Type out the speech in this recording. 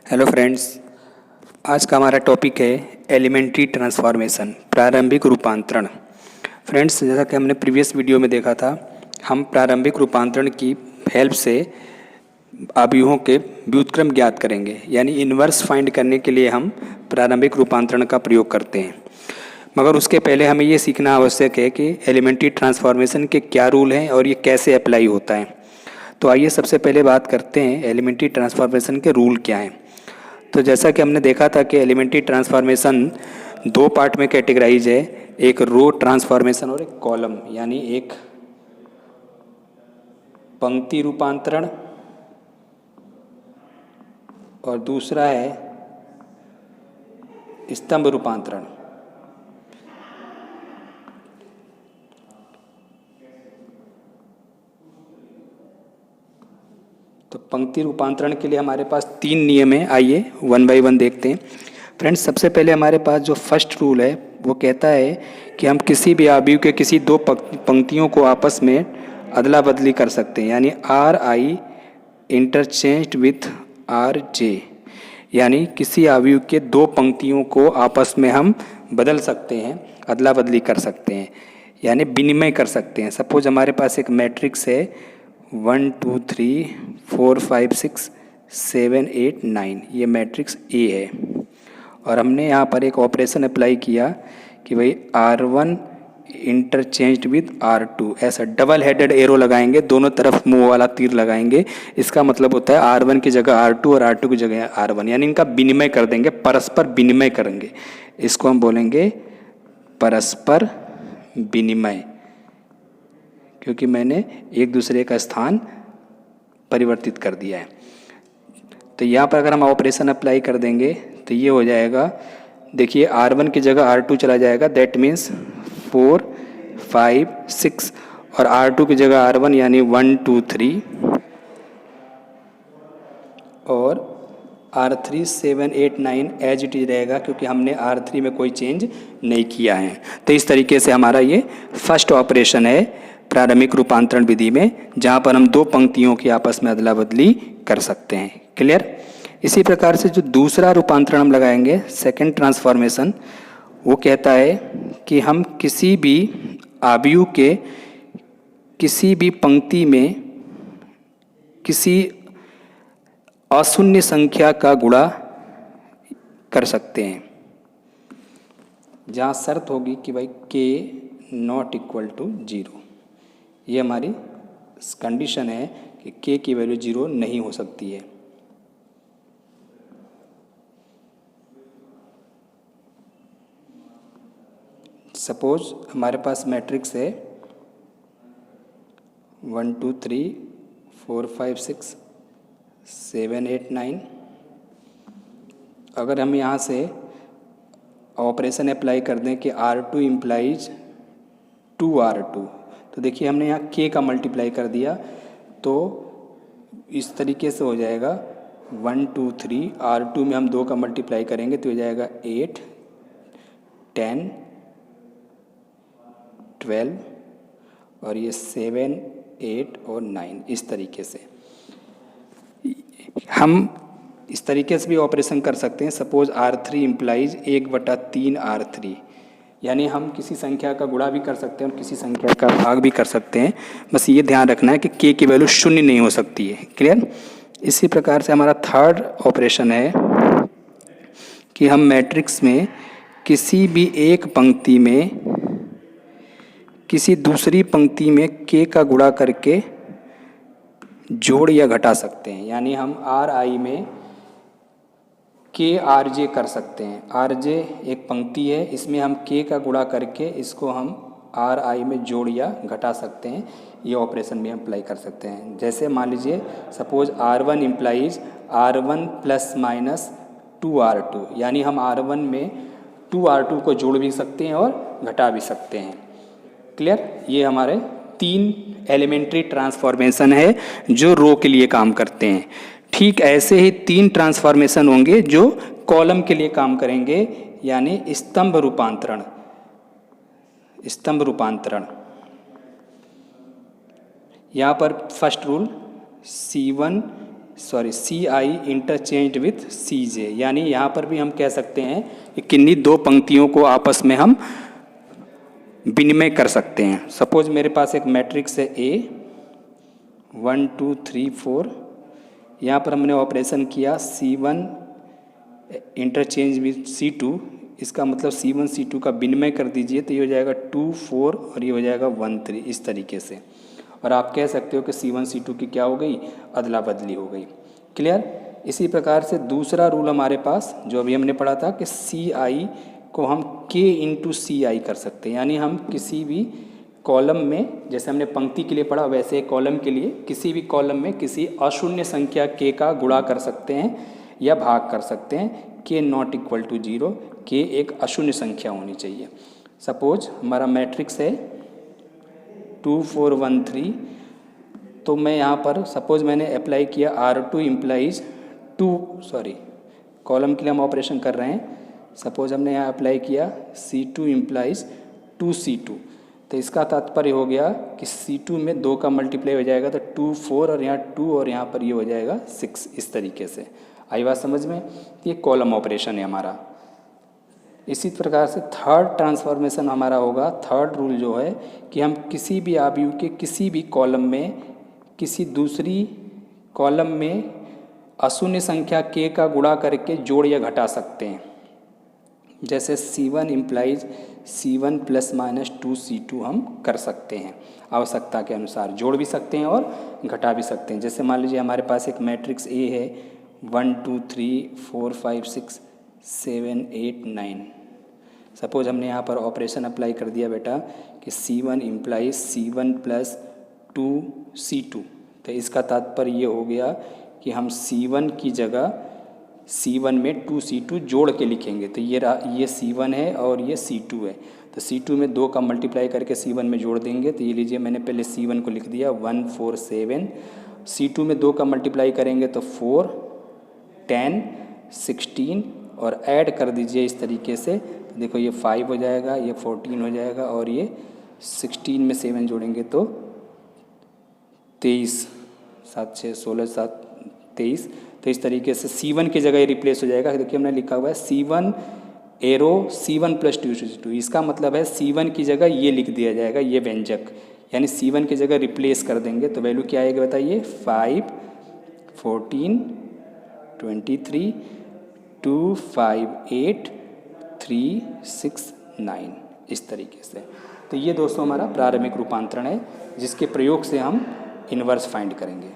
Hello friends, आज का हमारा टॉपिक है एलिमेंट्री ट्रांसफॉर्मेशन, प्रारंभिक रूपांतरण। फ्रेंड्स, जैसा कि हमने प्रीवियस वीडियो में देखा था, हम प्रारंभिक रूपांतरण की हेल्प से अवयवों के व्युत्क्रम ज्ञात करेंगे, यानी इन्वर्स फाइंड करने के लिए हम प्रारंभिक रूपांतरण का प्रयोग करते हैं। मगर उसके पहले हमें ये सीखना आवश्यक है कि एलिमेंट्री ट्रांसफॉर्मेशन के क्या रूल हैं और ये कैसे अप्लाई होता है। तो आइए सबसे पहले बात करते हैं एलिमेंट्री ट्रांसफॉर्मेशन के रूल क्या हैं। तो जैसा कि हमने देखा था कि एलिमेंट्री ट्रांसफॉर्मेशन दो पार्ट में कैटेगराइज है, एक रो ट्रांसफॉर्मेशन और एक कॉलम, यानी एक पंक्ति रूपांतरण और दूसरा है स्तंभ रूपांतरण। तो पंक्ति रूपांतरण के लिए हमारे पास 3 नियम हैं। आइए वन बाय वन देखते हैं। फ्रेंड्स, सबसे पहले हमारे पास जो फर्स्ट रूल है वो कहता है कि हम किसी भी अवयव के किसी दो पंक्तियों को आपस में अदला बदली कर सकते हैं, यानी are I interchanged with R J, यानी किसी अवयव के दो पंक्तियों को आपस में हम बदल सकते हैं, अदला बदली कर सकते हैं, यानी विनिमय कर सकते हैं। सपोज हमारे पास एक मैट्रिक्स है 1 2 3 4 5 6 7 8 9, ये मैट्रिक्स ए है और हमने यहाँ पर एक ऑपरेशन अप्लाई किया कि भाई R1 इंटरचेंज्ड विथ R2, ऐसा डबल हेडेड एरो लगाएंगे, दोनों तरफ मुंह वाला तीर लगाएंगे। इसका मतलब होता है R1 की जगह R2 और R2 की जगह R1, यानी इनका विनिमय कर देंगे, परस्पर विनिमय करेंगे। इसको हम बोलेंगे परस्पर विनिमय, क्योंकि मैंने एक दूसरे का स्थान परिवर्तित कर दिया है। तो यहाँ पर अगर हम ऑपरेशन अप्लाई कर देंगे तो ये हो जाएगा, देखिए R1 की जगह R2 चला जाएगा, दैट मीन्स 4 5 6, और R2 की जगह R1 यानी 1 2 3, और R3 7 8 9 एज इट इज रहेगा, क्योंकि हमने R3 में कोई चेंज नहीं किया है। तो इस तरीके से हमारा ये फर्स्ट ऑपरेशन है प्रारंभिक रूपांतरण विधि में, जहाँ पर हम दो पंक्तियों की आपस में अदला बदली कर सकते हैं। क्लियर? इसी प्रकार से जो दूसरा रूपांतरण हम लगाएंगे, सेकंड ट्रांसफॉर्मेशन, वो कहता है कि हम किसी भी अवयव के किसी भी पंक्ति में किसी अशून्य संख्या का गुणा कर सकते हैं, जहाँ शर्त होगी कि भाई k नॉट इक्वल टू 0। ये हमारी कंडीशन है कि k की वैल्यू 0 नहीं हो सकती है। सपोज हमारे पास मैट्रिक्स है 1 2 3 4 5 6 7 8 9। अगर हम यहाँ से ऑपरेशन अप्लाई कर दें कि R2 इम्प्लाइज 2R2, तो देखिए हमने यहाँ k का मल्टीप्लाई कर दिया, तो इस तरीके से हो जाएगा 1 2 3, R2 में हम 2 का मल्टीप्लाई करेंगे तो हो जाएगा 8 10 12, और ये 7 8 और 9। इस तरीके से हम इस तरीके से भी ऑपरेशन कर सकते हैं। सपोज R3 इम्प्लाइज 1/3 R3, यानी हम किसी संख्या का गुणा भी कर सकते हैं और किसी संख्या का भाग भी कर सकते हैं। बस ये ध्यान रखना है कि k की वैल्यू 0 नहीं हो सकती है। क्लियर? इसी प्रकार से हमारा थर्ड ऑपरेशन है कि हम मैट्रिक्स में किसी भी एक पंक्ति में किसी दूसरी पंक्ति में k का गुणा करके जोड़ या घटा सकते हैं, यानी हम RI में k RJ कर सकते हैं। RJ एक पंक्ति है, इसमें हम k का गुणा करके इसको हम RI में जोड़ या घटा सकते हैं। ये ऑपरेशन भी हम अप्लाई कर सकते हैं। जैसे मान लीजिए suppose R1 implies R1 plus minus 2R2, यानी हम R1 में 2R2 को जोड़ भी सकते हैं और घटा भी सकते हैं। क्लियर? ये हमारे 3 एलिमेंट्री ट्रांसफॉर्मेशन है जो रो के लिए काम करते हैं। ठीक ऐसे ही 3 ट्रांसफॉर्मेशन होंगे जो कॉलम के लिए काम करेंगे, यानी स्तंभ रूपांतरण। स्तंभ रूपांतरण, यहाँ पर first rule C1 c i interchange with c j, यानी यहाँ पर भी हम कह सकते हैं कि किन्हीं दो पंक्तियों को आपस में हम विनिमय कर सकते हैं। सपोज मेरे पास एक मैट्रिक्स है ए 1 2 3 4, यहाँ पर हमने ऑपरेशन किया C1 इंटरचेंज विथ C2, इसका मतलब C1 C2 का विनिमय कर दीजिए तो ये हो जाएगा 2 4 और ये हो जाएगा 1 3 इस तरीके से। और आप कह सकते हो कि C1 C2 की क्या हो गई, अदला बदली हो गई। क्लियर। इसी प्रकार से दूसरा रूल हमारे पास जो अभी हमने पढ़ा था कि CI को हम K इंटू CI कर सकते हैं, यानी हम किसी भी कॉलम में, जैसे हमने पंक्ति के लिए पढ़ा वैसे कॉलम के लिए किसी भी कॉलम में किसी अशून्य संख्या K का गुणा कर सकते हैं या भाग कर सकते हैं। K not equal to 0, K एक अशून्य संख्या होनी चाहिए। सपोज हमारा मैट्रिक्स है 2 4 1 3, तो मैं यहाँ पर सपोज मैंने अप्लाई किया R2 इम्प्लाइज 2, कॉलम के लिए हम ऑपरेशन कर रहे हैं। सपोज हमने यहाँ अप्लाई किया C2 इम्प्लाइज 2C2, तो इसका तात्पर्य हो गया कि C2 में 2 का मल्टीप्लाई हो जाएगा तो 2 4 और यहाँ 2 और यहाँ पर ये हो जाएगा 6 इस तरीके से। आई बात समझ में। ये कॉलम ऑपरेशन है हमारा। इसी प्रकार से थर्ड ट्रांसफॉर्मेशन हमारा होगा, थर्ड रूल जो है कि हम किसी भी आव्यूह के किसी भी कॉलम में किसी दूसरी कॉलम में अशून्य संख्या K का गुणा करके जोड़ या घटा सकते हैं। जैसे C1 implies C1 plus minus 2C2 हम कर सकते हैं, आवश्यकता के अनुसार जोड़ भी सकते हैं और घटा भी सकते हैं। जैसे मान लीजिए हमारे पास एक मैट्रिक्स A है 1 2 3 4 5 6 7 8 9। सपोज हमने यहाँ पर ऑपरेशन अप्लाई कर दिया बेटा कि C1 implies C1 plus 2C2, तो इसका तात्पर्य ये हो गया कि हम C1 की जगह C1 में 2C2 जोड़ के लिखेंगे। तो ये C1 है और ये C2 है, तो C2 में 2 का मल्टीप्लाई करके C1 में जोड़ देंगे। तो ये लीजिए मैंने पहले C1 को लिख दिया 1 4 7, C2 में 2 का मल्टीप्लाई करेंगे तो 4 10 16 और ऐड कर दीजिए इस तरीके से। तो देखो ये 5 हो जाएगा, ये 14 हो जाएगा और ये 16 में 7 जोड़ेंगे तो 23, 7 6 16 7 23। तो इस तरीके से C1 की जगह ये रिप्लेस हो जाएगा। देखिए हमने लिखा हुआ है C1 arrow C1 plus 2C2, इसका मतलब है C1 की जगह ये लिख दिया जाएगा, ये व्यंजक, यानी C1 की जगह रिप्लेस कर देंगे तो वैल्यू क्या आएगा बताइए, 5 14 23 2 5 8 3 6 9 इस तरीके से। तो ये दोस्तों हमारा प्रारंभिक रूपांतरण है जिसके प्रयोग से हम इन्वर्स फाइंड करेंगे।